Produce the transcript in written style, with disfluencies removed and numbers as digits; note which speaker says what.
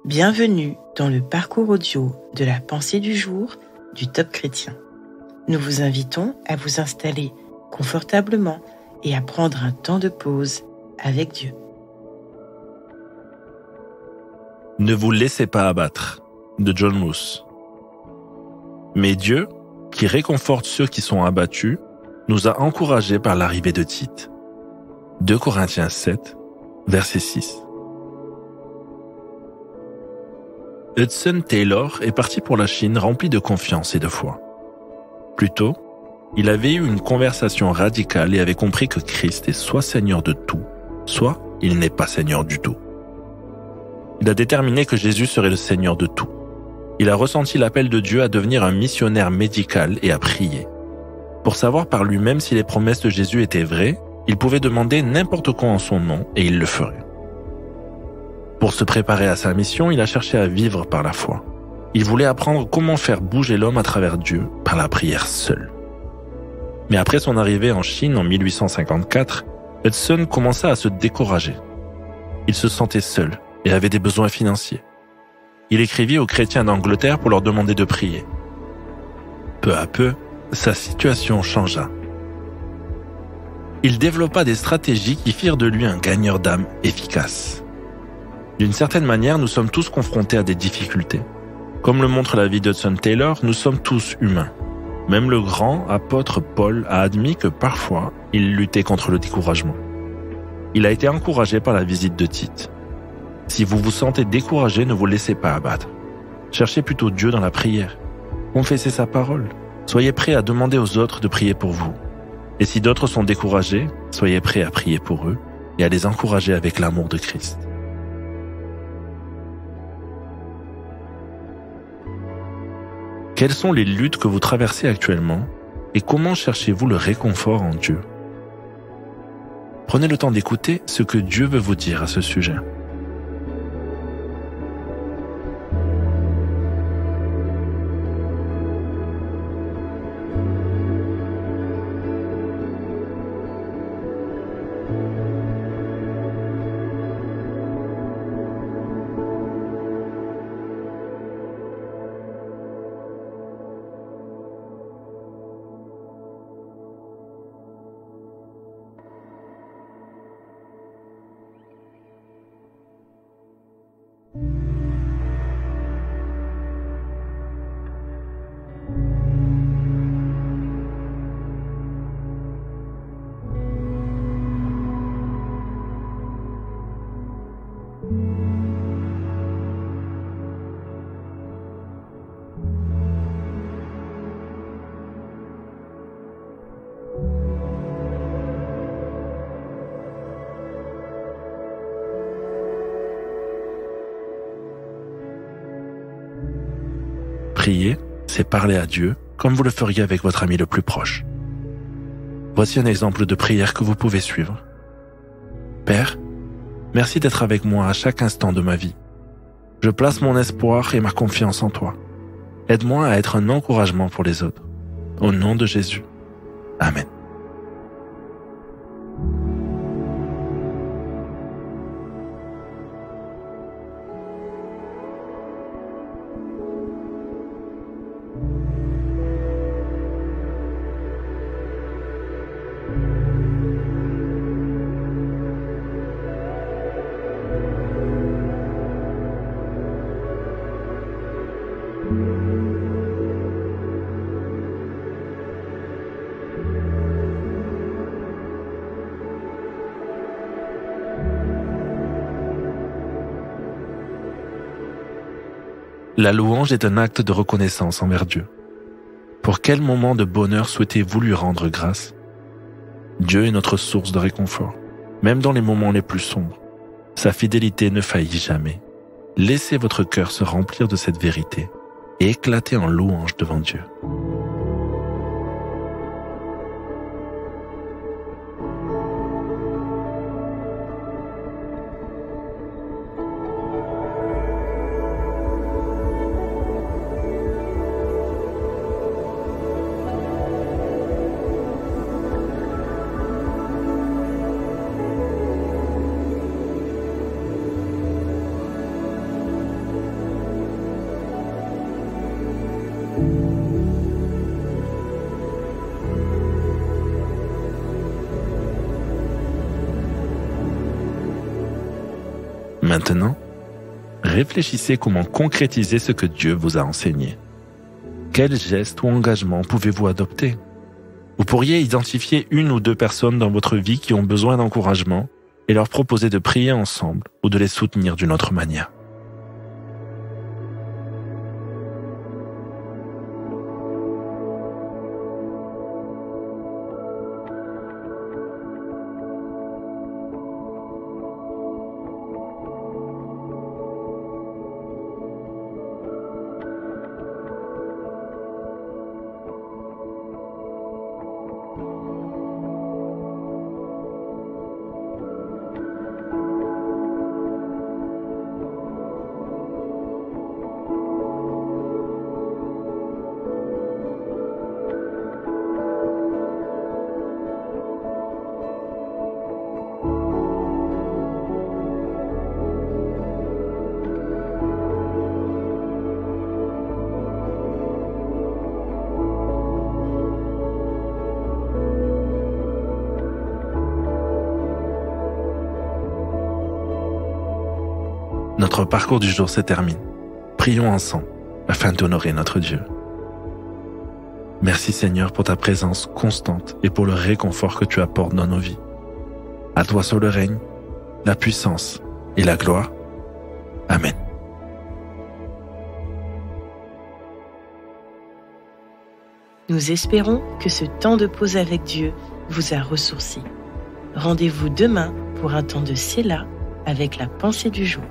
Speaker 1: Bienvenue dans le parcours audio de la pensée du jour du Top Chrétien. Nous vous invitons à vous installer confortablement et à prendre un temps de pause avec Dieu.
Speaker 2: Ne vous laissez pas abattre, de John Moose. Mais Dieu, qui réconforte ceux qui sont abattus, nous a encouragés par l'arrivée de Tite. 2 Corinthiens 7, verset 6. Hudson Taylor est parti pour la Chine rempli de confiance et de foi. Plus tôt, il avait eu une conversation radicale et avait compris que Christ est soit Seigneur de tout, soit il n'est pas Seigneur du tout. Il a déterminé que Jésus serait le Seigneur de tout. Il a ressenti l'appel de Dieu à devenir un missionnaire médical et à prier. Pour savoir par lui-même si les promesses de Jésus étaient vraies, il pouvait demander n'importe quoi en son nom et il le ferait. Pour se préparer à sa mission, il a cherché à vivre par la foi. Il voulait apprendre comment faire bouger l'homme à travers Dieu par la prière seule. Mais après son arrivée en Chine en 1854, Hudson commença à se décourager. Il se sentait seul et avait des besoins financiers. Il écrivit aux chrétiens d'Angleterre pour leur demander de prier. Peu à peu, sa situation changea. Il développa des stratégies qui firent de lui un gagneur d'âme efficace. D'une certaine manière, nous sommes tous confrontés à des difficultés. Comme le montre la vie d'Hudson Taylor, nous sommes tous humains. Même le grand apôtre Paul a admis que parfois, il luttait contre le découragement. Il a été encouragé par la visite de Tite. Si vous vous sentez découragé, ne vous laissez pas abattre. Cherchez plutôt Dieu dans la prière. Confessez sa parole. Soyez prêts à demander aux autres de prier pour vous. Et si d'autres sont découragés, soyez prêts à prier pour eux et à les encourager avec l'amour de Christ. Quelles sont les luttes que vous traversez actuellement et comment cherchez-vous le réconfort en Dieu? Prenez le temps d'écouter ce que Dieu veut vous dire à ce sujet. Prier, c'est parler à Dieu comme vous le feriez avec votre ami le plus proche. Voici un exemple de prière que vous pouvez suivre. Père, merci d'être avec moi à chaque instant de ma vie. Je place mon espoir et ma confiance en toi. Aide-moi à être un encouragement pour les autres. Au nom de Jésus. Amen. La louange est un acte de reconnaissance envers Dieu. Pour quel moment de bonheur souhaitez-vous lui rendre grâce? Dieu est notre source de réconfort, même dans les moments les plus sombres. Sa fidélité ne faillit jamais. Laissez votre cœur se remplir de cette vérité et éclater en louange devant Dieu. Maintenant, réfléchissez comment concrétiser ce que Dieu vous a enseigné. Quel geste ou engagement pouvez-vous adopter? Vous pourriez identifier une ou deux personnes dans votre vie qui ont besoin d'encouragement et leur proposer de prier ensemble ou de les soutenir d'une autre manière. Notre parcours du jour se termine. Prions ensemble afin d'honorer notre Dieu. Merci Seigneur pour ta présence constante et pour le réconfort que tu apportes dans nos vies. À toi seul le règne, la puissance et la gloire. Amen.
Speaker 1: Nous espérons que ce temps de pause avec Dieu vous a ressourci. Rendez-vous demain pour un temps de Séla avec la pensée du jour.